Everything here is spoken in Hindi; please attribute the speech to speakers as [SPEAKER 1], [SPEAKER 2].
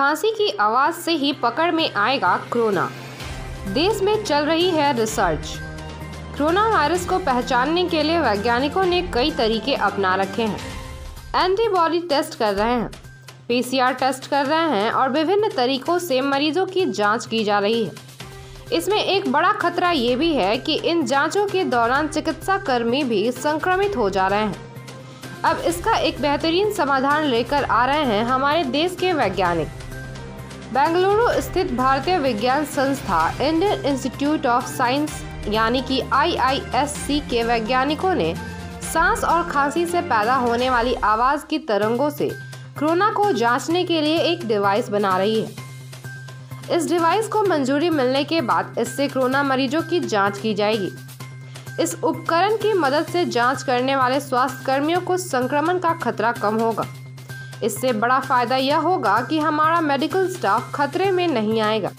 [SPEAKER 1] खांसी की आवाज से ही पकड़ में आएगा कोरोना। देश में चल रही है रिसर्च। कोरोना वायरस को पहचानने के लिए वैज्ञानिकों ने कई तरीके अपना रखे हैं। एंटीबॉडी टेस्ट कर रहे हैं, पीसीआर टेस्ट कर रहे हैं और विभिन्न तरीकों से मरीजों की जांच की जा रही है। इसमें एक बड़ा खतरा ये भी है कि इन जांचों के दौरान चिकित्सा कर्मी भी संक्रमित हो जा रहे हैं। अब इसका एक बेहतरीन समाधान लेकर आ रहे हैं हमारे देश के वैज्ञानिक। बेंगलुरु स्थित भारतीय विज्ञान संस्था इंडियन इंस्टीट्यूट ऑफ साइंस यानी कि IISc के वैज्ञानिकों ने सांस और खांसी से पैदा होने वाली आवाज की तरंगों से कोरोना को जांचने के लिए एक डिवाइस बना रही है। इस डिवाइस को मंजूरी मिलने के बाद इससे कोरोना मरीजों की जांच की जाएगी। इस उपकरण की मदद से जांच करने वाले स्वास्थ्य कर्मियों को संक्रमण का खतरा कम होगा। इससे बड़ा फायदा यह होगा कि हमारा मेडिकल स्टाफ खतरे में नहीं आएगा।